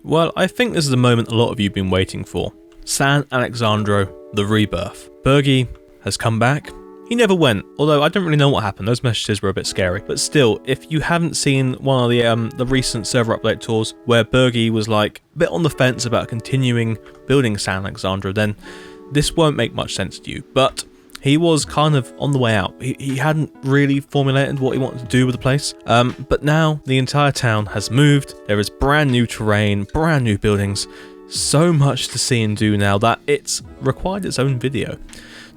Well, I think this is the moment a lot of you have been waiting for. San Alexandro, the rebirth. Bergie has come back. He never went, although I don't really know what happened. Those messages were a bit scary. But still, if you haven't seen one of the recent server update tours where Bergie was like a bit on the fence about continuing building San Alexandro, then this won't make much sense to you. But he was kind of on the way out. He hadn't really formulated what he wanted to do with the place. But now the entire town has moved. There is brand new terrain, brand new buildings. So much to see and do now that it's required its own video.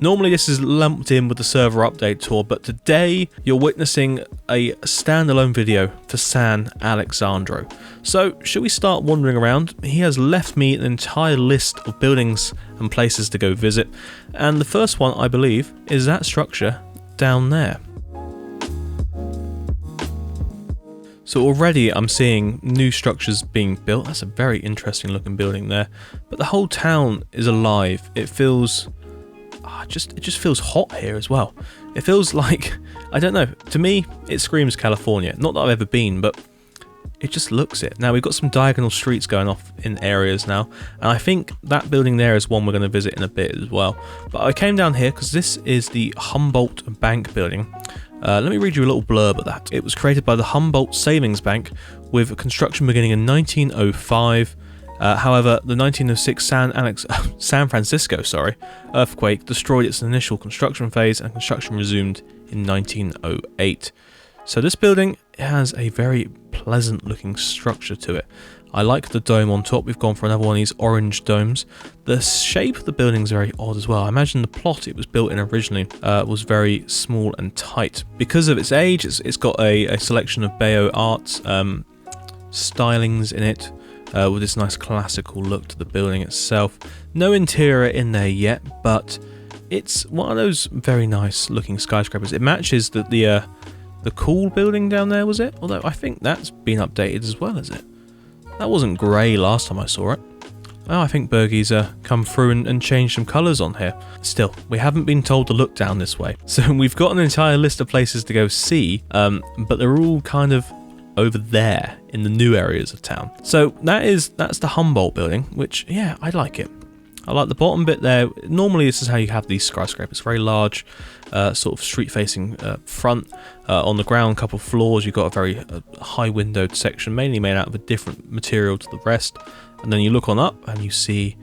Normally this is lumped in with the server update tour, but today you're witnessing a standalone video for San Alexandro. So should we start wandering around? He has left me an entire list of buildings and places to go visit, and the first one I believe is that structure down there. So already I'm seeing new structures being built. That's a very interesting looking building there, but the whole town is alive. It feels it just feels hot here as well. It feels like, I don't know, to me it screams California. Not that I've ever been, but it just looks it. Now we've got some diagonal streets going off in areas now, and I think that building there is one we're going to visit in a bit as well. But I came down here because this is the Humboldt Bank building. Let me read you a little blurb of that. It was created by the Humboldt Savings Bank with construction beginning in 1905. However, the 1906 San Francisco earthquake destroyed its initial construction phase, and construction resumed in 1908. So this building has a very pleasant looking structure to it. I like the dome on top. We've gone for another one of these orange domes. The shape of the building is very odd as well. I imagine the plot it was built in originally was very small and tight. Because of its age, it's got a selection of Beaux Arts stylings in it. With this nice classical look to the building itself. No interior in there yet, but it's one of those very nice looking skyscrapers. It matches the cool building down there, was it? Although I think that's been updated as well, is it? That wasn't grey last time I saw it. Oh, I think Bergie's come through and changed some colours on here. Still, we haven't been told to look down this way. So we've got an entire list of places to go see, but they're all kind of over there in the new areas of town. So that's the Humboldt building, which, yeah, I like it. I like the bottom bit there. Normally this is how you have these skyscrapers, very large sort of street facing front. On the ground couple of floors you've got a very high windowed section, mainly made out of a different material to the rest, and then you look on up and you see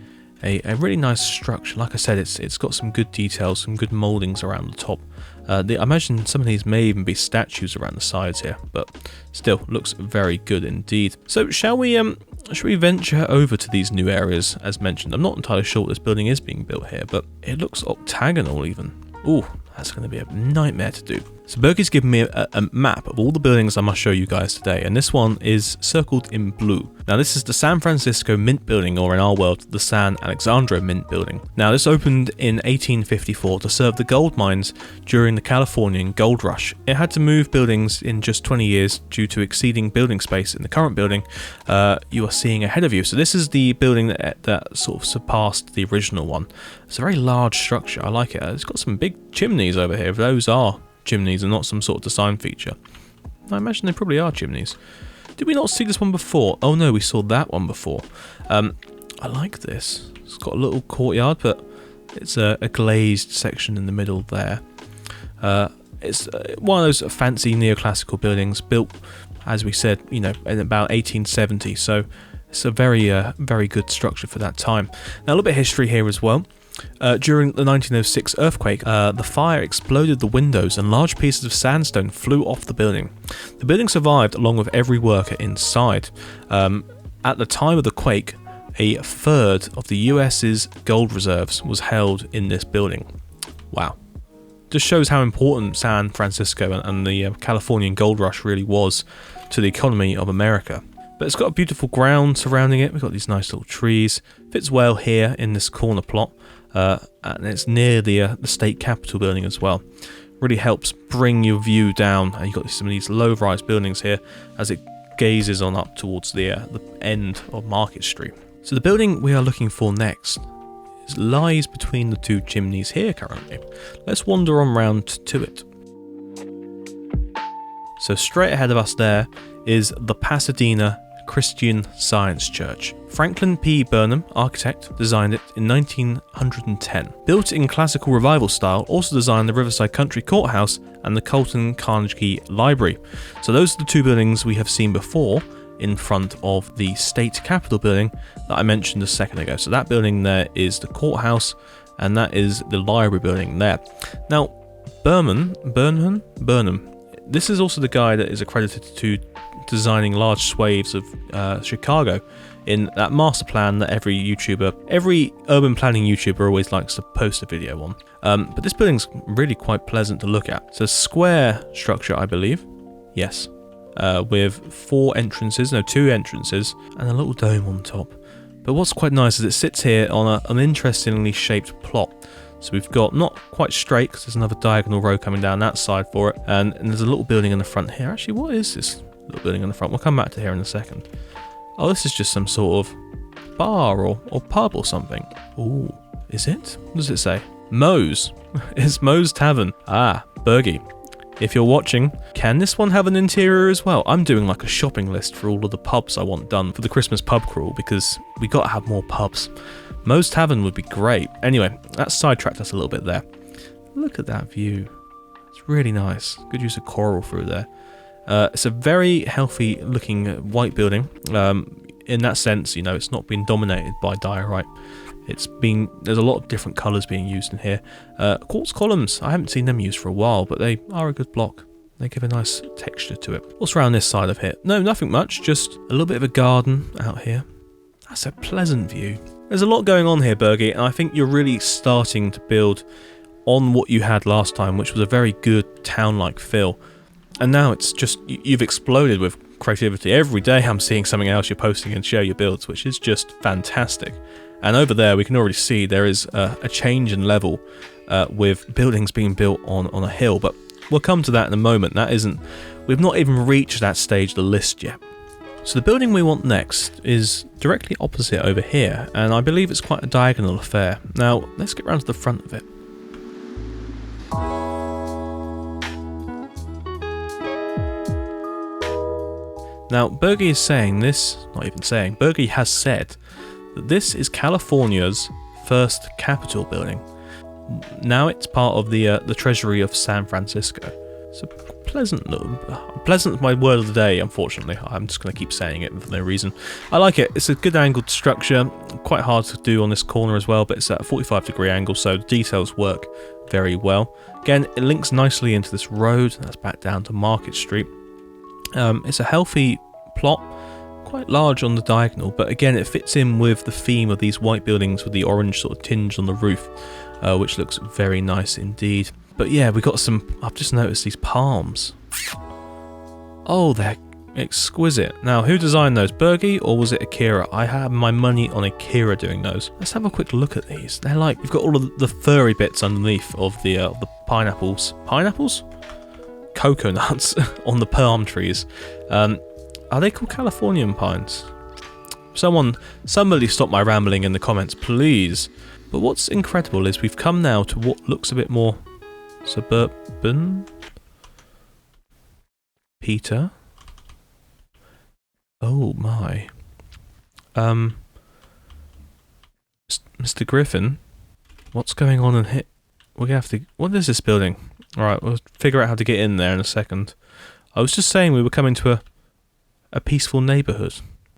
a really nice structure. Like I said, it's got some good details, some good mouldings around the top. I imagine some of these may even be statues around the sides here, but still looks very good indeed. So should we venture over to these new areas as mentioned? I'm not entirely sure what this building is being built here, but it looks octagonal even. Ooh, that's going to be a nightmare to do. So Bergie's given me a map of all the buildings I must show you guys today, and this one is circled in blue. Now this is the San Francisco Mint Building, or in our world, the San Alexandro Mint Building. Now this opened in 1854 to serve the gold mines during the Californian gold rush. It had to move buildings in just 20 years due to exceeding building space in the current building you are seeing ahead of you. So this is the building that sort of surpassed the original one. It's a very large structure, I like it. It's got some big chimneys over here. Those are chimneys and not some sort of design feature. I imagine they probably are chimneys. Did we not see this one before? Oh no, we saw that one before. I like this. It's got a little courtyard, but it's a glazed section in the middle there. It's one of those fancy neoclassical buildings built, as we said, in about 1870. So it's a very good structure for that time. Now a little bit of history here as well. During the 1906 earthquake, the fire exploded the windows and large pieces of sandstone flew off the building. The building survived along with every worker inside. At the time of the quake, a third of the US's gold reserves was held in this building. Wow. Just shows how important San Francisco and the Californian gold rush really was to the economy of America. But it's got a beautiful ground surrounding it. We've got these nice little trees. Fits well here in this corner plot. And it's near the state capitol building as well. Really helps bring your view down. You've got some of these low-rise buildings here as it gazes on up towards the end of Market Street. So the building we are looking for next lies between the two chimneys here currently. Let's wander on round to it. So straight ahead of us there is the Pasadena Christian Science Church. Franklin P. Burnham, architect, designed it in 1910. Built in classical revival style, also designed the Riverside Country Courthouse and the Colton Carnegie Library. So those are the two buildings we have seen before in front of the State Capitol building that I mentioned a second ago. So that building there is the courthouse, and that is the library building there. Now, Burnham, this is also the guy that is accredited to designing large swathes of Chicago in that master plan that every urban planning YouTuber always likes to post a video on. But this building's really quite pleasant to look at. It's a square structure, I believe. Yes. With two entrances, and a little dome on top. But what's quite nice is it sits here on an interestingly shaped plot. So we've got not quite straight, because there's another diagonal row coming down that side for it, and there's a little building in the front here. Actually, what is this little building in the front? We'll come back to here in a second. Oh, this is just some sort of bar or pub or something. Ooh, is it? What does it say? Moe's. It's Moe's Tavern. Ah, Bergie. If you're watching, can this one have an interior as well? I'm doing like a shopping list for all of the pubs I want done for the Christmas pub crawl, because we got to have more pubs. Moe's Tavern would be great. Anyway, that sidetracked us a little bit there. Look at that view. It's really nice. Good use of coral through there. It's a very healthy looking white building. In that sense, you know, it's not been dominated by diorite. There's a lot of different colours being used in here. Quartz columns, I haven't seen them used for a while, but they are a good block. They give a nice texture to it. What's around this side of here? No, nothing much, just a little bit of a garden out here. That's a pleasant view. There's a lot going on here, Bergie, and I think you're really starting to build on what you had last time, which was a very good town-like feel. And now it's just, you've exploded with creativity. Every day I'm seeing something else you're posting and share your builds, which is just fantastic. And over there, we can already see there is a change in level with buildings being built on a hill. But we'll come to that in a moment. We've not even reached that stage of the list yet. So the building we want next is directly opposite over here, and I believe it's quite a diagonal affair. Now, let's get round to the front of it. Now, Bergie is saying this, not even saying, Bergie has said that this is California's first Capitol building. Now it's part of the Treasury of San Francisco. It's a pleasant is my word of the day, unfortunately. I'm just going to keep saying it for no reason. I like it. It's a good angled structure, quite hard to do on this corner as well, but it's at a 45-degree angle, so the details work very well. Again, it links nicely into this road. That's back down to Market Street. It's a healthy plot, quite large on the diagonal, but again it fits in with the theme of these white buildings with the orange sort of tinge on the roof, which looks very nice indeed. But yeah, we got I've just noticed these palms. Oh, they're exquisite. Now, who designed those, Bergie or was it Akira? I have my money on Akira doing those. Let's have a quick look at these. They're like, you've got all of the furry bits underneath of the pineapples. Pineapples? Coconuts on the palm trees. Are they called Californian pines? Somebody stop my rambling in the comments, please. But what's incredible is we've come now to what looks a bit more Suburban Peter. Oh my. Mr. Griffin, what's going on in here? We're gonna have to. What is this building? Alright, we'll figure out how to get in there in a second. I was just saying we were coming to a peaceful neighbourhood.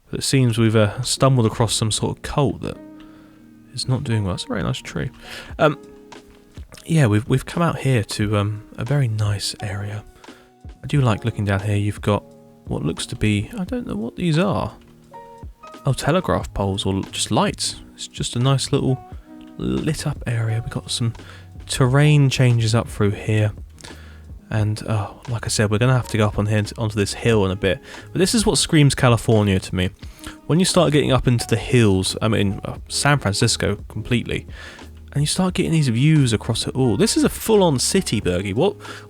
But it seems we've stumbled across some sort of cult that is not doing well. It's a very nice tree. Yeah, we've come out here to a very nice area. I do like looking down here. You've got what looks to be, I don't know what these are. Oh, telegraph poles or just lights. It's just a nice little lit up area. We've got some terrain changes up through here. And like I said, we're going to have to go up on here onto this hill in a bit. But this is what screams California to me. When you start getting up into the hills, I mean San Francisco completely, and you start getting these views across it all. This is a full-on city, Bergie.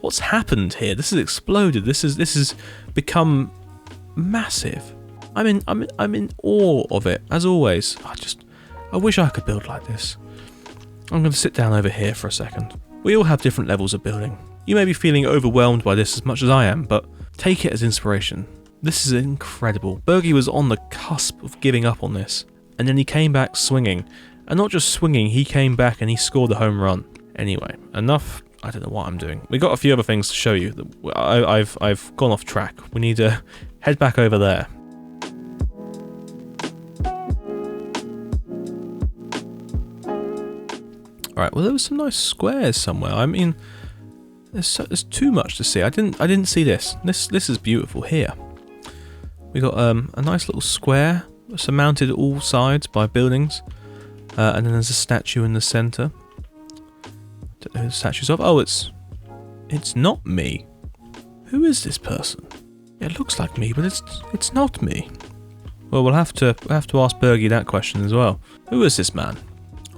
What's happened here? This has exploded. This has become massive. I'm in awe of it, as always. I wish I could build like this. I'm going to sit down over here for a second. We all have different levels of building. You may be feeling overwhelmed by this as much as I am, but take it as inspiration. This is incredible. Bergie was on the cusp of giving up on this, and then he came back swinging. And not just swinging, he came back and he scored the home run. Anyway, enough. I don't know what I'm doing. We got a few other things to show you. I've gone off track. We need to head back over there. Alright, well there was some nice squares somewhere. I mean, there's too much to see. I didn't see this. This is beautiful here. We got a nice little square surmounted all sides by buildings. And then there's a statue in the centre. Don't know who the statue's of. Oh, it's not me. Who is this person? It looks like me, but it's not me. Well, we'll have to ask Bergie that question as well. Who is this man?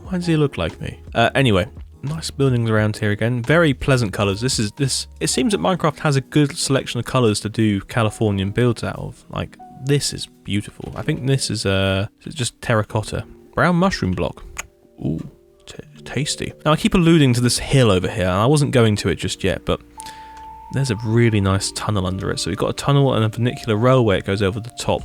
Why does he look like me? Anyway, nice buildings around here again. Very pleasant colours. It seems that Minecraft has a good selection of colours to do Californian builds out of. Like, this is beautiful. I think this is just terracotta. Brown mushroom block. Ooh, tasty. Now I keep alluding to this hill over here, and I wasn't going to it just yet, but there's a really nice tunnel under it. So we've got a tunnel and a vernacular railway that goes over the top.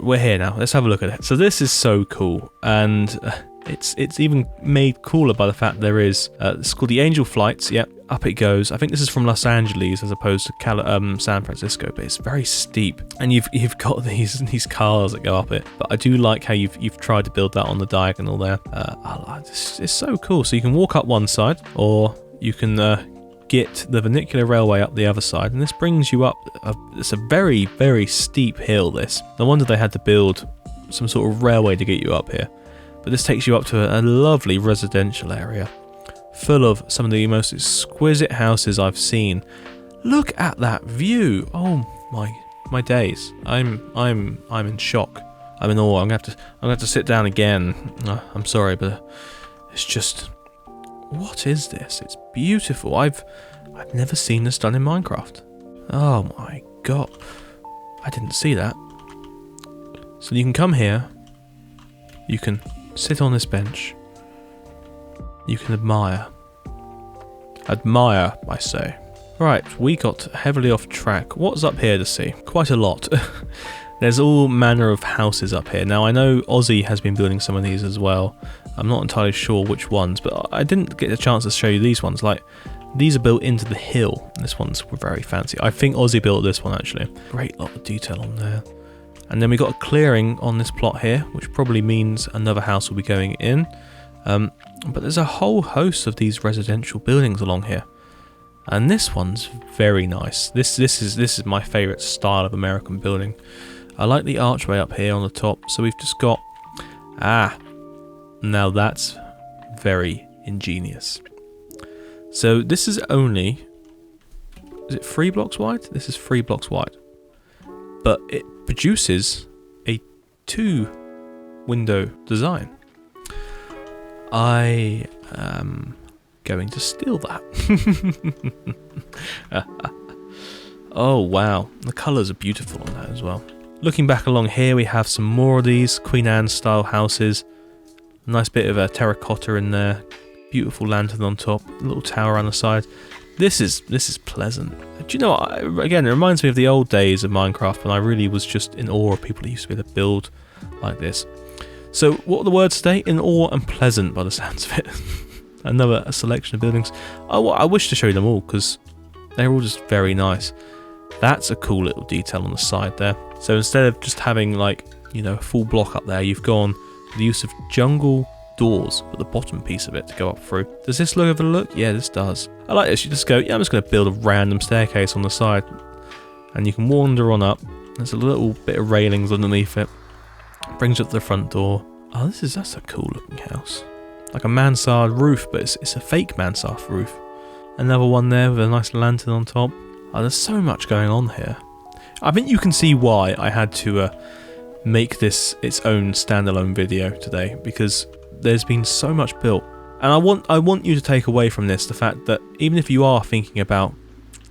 We're here now. Let's have a look at it. So this is so cool, and it's even made cooler by the fact there is. It's called the Angel Flights. Yep, up it goes. I think this is from Los Angeles as opposed to San Francisco, but it's very steep, and you've got these cars that go up it. But I do like how you've tried to build that on the diagonal there. It's so cool. So you can walk up one side, or you can get the vernacular railway up the other side, and this brings you up. It's a very, very steep hill. This. No wonder they had to build some sort of railway to get you up here. But this takes you up to a lovely residential area, full of some of the most exquisite houses I've seen. Look at that view! Oh my days! I'm in shock. I'm in awe. I'm gonna have to sit down again. I'm sorry, but it's just, what is this? It's beautiful. I've never seen this done in Minecraft. Oh my god! I didn't see that. So you can come here. You can sit on this bench. You can admire. Admire, I say. Right, we got heavily off track. What's up here to see? Quite a lot. There's all manner of houses up here. Now, I know Ozzy has been building some of these as well. I'm not entirely sure which ones, but I didn't get a chance to show you these ones. Like, these are built into the hill. This one's very fancy. I think Ozzy built this one, actually. Great lot of detail on there. And then we got a clearing on this plot here, which probably means another house will be going in. But there's a whole host of these residential buildings along here, and this one's very nice. This is my favourite style of American building. I like the archway up here on the top. So we've just got now that's very ingenious. So this is only, is it 3 blocks wide? This is 3 blocks wide, but it produces a 2-window design. I am going to steal that. Oh wow, the colours are beautiful on that as well. Looking back along here, we have some more of these Queen Anne style houses. Nice bit of a terracotta in there. Beautiful lantern on top. A little tower on the side. This is pleasant. Do you know what? Again, it reminds me of the old days of Minecraft when I really was just in awe of people who used to be able to build like this. So, what are the words today? In awe and pleasant, by the sounds of it. Another selection of buildings. I wish to show you them all because they're all just very nice. That's a cool little detail on the side there. So instead of just having like, a full block up there, you've gone with the use of jungle doors at the bottom piece of it to go up through. Does this look overlook? Yeah, this does. I like this. You just go, I'm just going to build a random staircase on the side, and you can wander on up. There's a little bit of railings underneath it. Brings you up to the front door. Oh, that's a cool looking house. Like a mansard roof, but it's a fake mansard roof. Another one there with a nice lantern on top. Oh, there's so much going on here. I think you can see why I had to make this its own standalone video today, because there's been so much built. And I want you to take away from this the fact that even if you are thinking about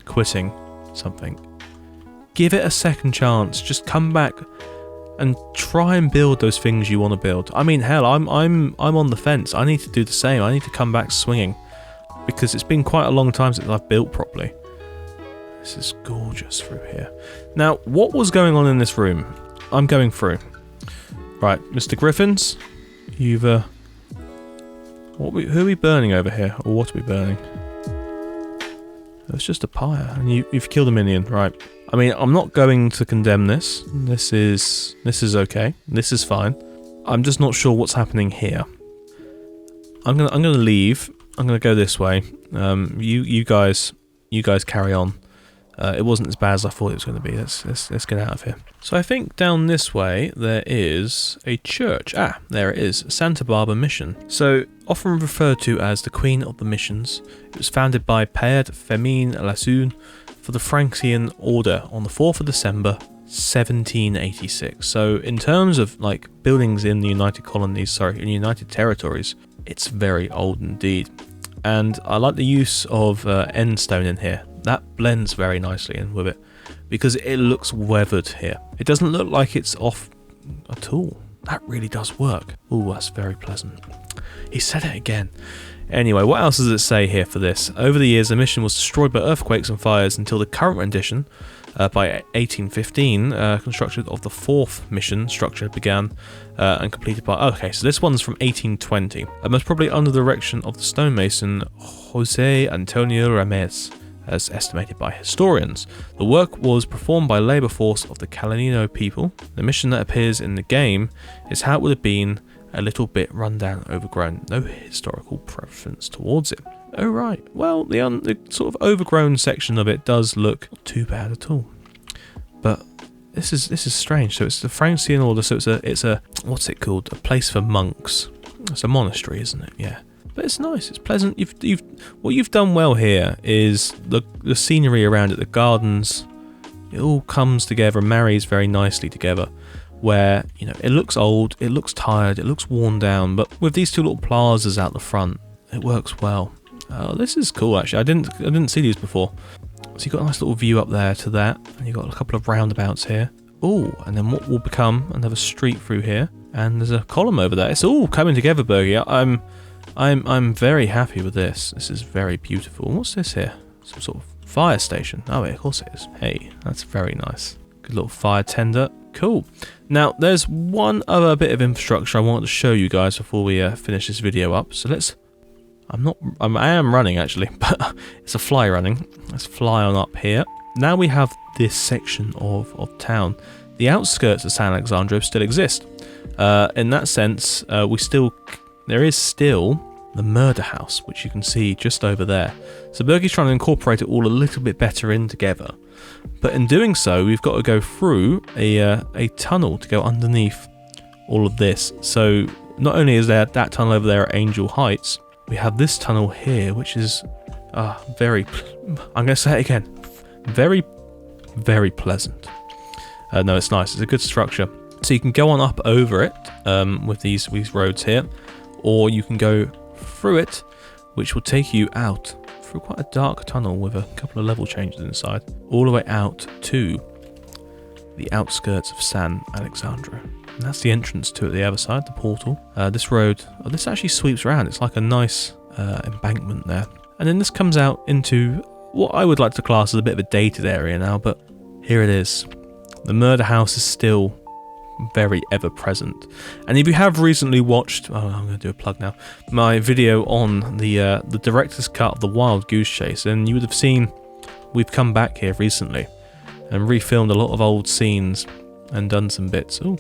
quitting something, give it a second chance. Just come back and try and build those things you want to build. I mean, hell, I'm on the fence. I need to do the same. I need to come back swinging, because it's been quite a long time since I've built properly. This is gorgeous through here. Now, what was going on in this room? I'm going through. Right, Mr. Griffins, you've who are we burning over here, or what are we burning? It's just a pyre, and you've killed a minion, right? I mean, I'm not going to condemn this. This is okay. This is fine. I'm just not sure what's happening here. I'm gonna leave. I'm gonna go this way. You guys carry on. It wasn't as bad as I thought it was going to be. Let's get out of here. So I think down this way there is a church. Ah, there it is, Santa Barbara Mission. So often referred to as the Queen of the Missions, it was founded by Père Fermin Lassagne for the Franciscan Order on the 4th of December 1786. So in terms of like buildings in the United Territories, it's very old indeed. And I like the use of end stone in here. That blends very nicely in with it because it looks weathered here. It doesn't look like it's off at all. That really does work. Ooh, that's very pleasant. He said it again. Anyway, what else does it say here for this? Over the years, the mission was destroyed by earthquakes and fires until the current rendition, by 1815, construction of the 4th mission structure began and completed by... Okay, so this one's from 1820. Most probably under the direction of the stonemason José Antonio Ramírez, as estimated by historians. The work was performed by labour force of the Californian people. The mission that appears in the game is how it would have been, a little bit rundown, overgrown, no historical preference towards it. Oh right, well the sort of overgrown section of it does look not too bad at all. But this is strange. So it's the Franciscan Order. So it's a what's it called? A place for monks. It's a monastery, isn't it? Yeah. But it's nice, it's pleasant. What you've done well here is the scenery around it, the gardens. It all comes together, marries very nicely together. Where it looks old, it looks tired, it looks worn down, but with these two little plazas out the front, it works well. This is cool actually. I didn't see these before. So you've got a nice little view up there to that, and you've got a couple of roundabouts here. Oh, and then what will become another street through here, and there's a column over there. It's all coming together, Bergie. I'm very happy with this. This is very beautiful. What's this here? Some sort of fire station. Oh, yeah, of course it is. Hey, that's very nice. Good little fire tender. Cool. Now, there's one other bit of infrastructure I wanted to show you guys before we finish this video up. So I am running actually, but it's a fly running. Let's fly on up here. Now we have this section of town. The outskirts of San Alexandro still exist. In that sense, there is still the murder house, which you can see just over there. So Bergie's trying to incorporate it all a little bit better in together. But in doing so, we've got to go through a tunnel to go underneath all of this. So not only is there that tunnel over there at Angel Heights, we have this tunnel here, which is I'm going to say it again, very, very pleasant. No, it's nice. It's a good structure. So you can go on up over it with these roads here, or you can go through it, which will take you out through quite a dark tunnel with a couple of level changes inside, all the way out to the outskirts of San Alexandro. And that's the entrance to it, the other side, the portal. This road, this actually sweeps around. It's like a nice embankment there. And then this comes out into what I would like to class as a bit of a dated area now, but here it is. The murder house is still very ever present. And if you have recently watched, I'm going to do a plug now, my video on the director's cut of the Wild Goose Chase, and you would have seen we've come back here recently and refilmed a lot of old scenes and done some bits. Ooh.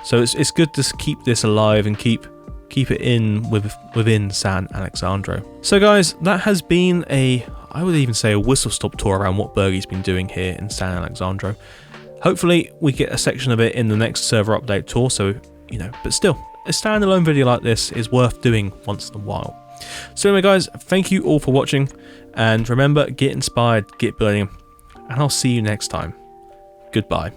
So it's good to keep this alive and keep it in within San Alexandro. So guys, that has been I would even say a whistle-stop tour around what Bergie's been doing here in San Alexandro. Hopefully we get a section of it in the next server update tour, so, but still, a standalone video like this is worth doing once in a while. So anyway guys, thank you all for watching, and remember, get inspired, get building, and I'll see you next time. Goodbye.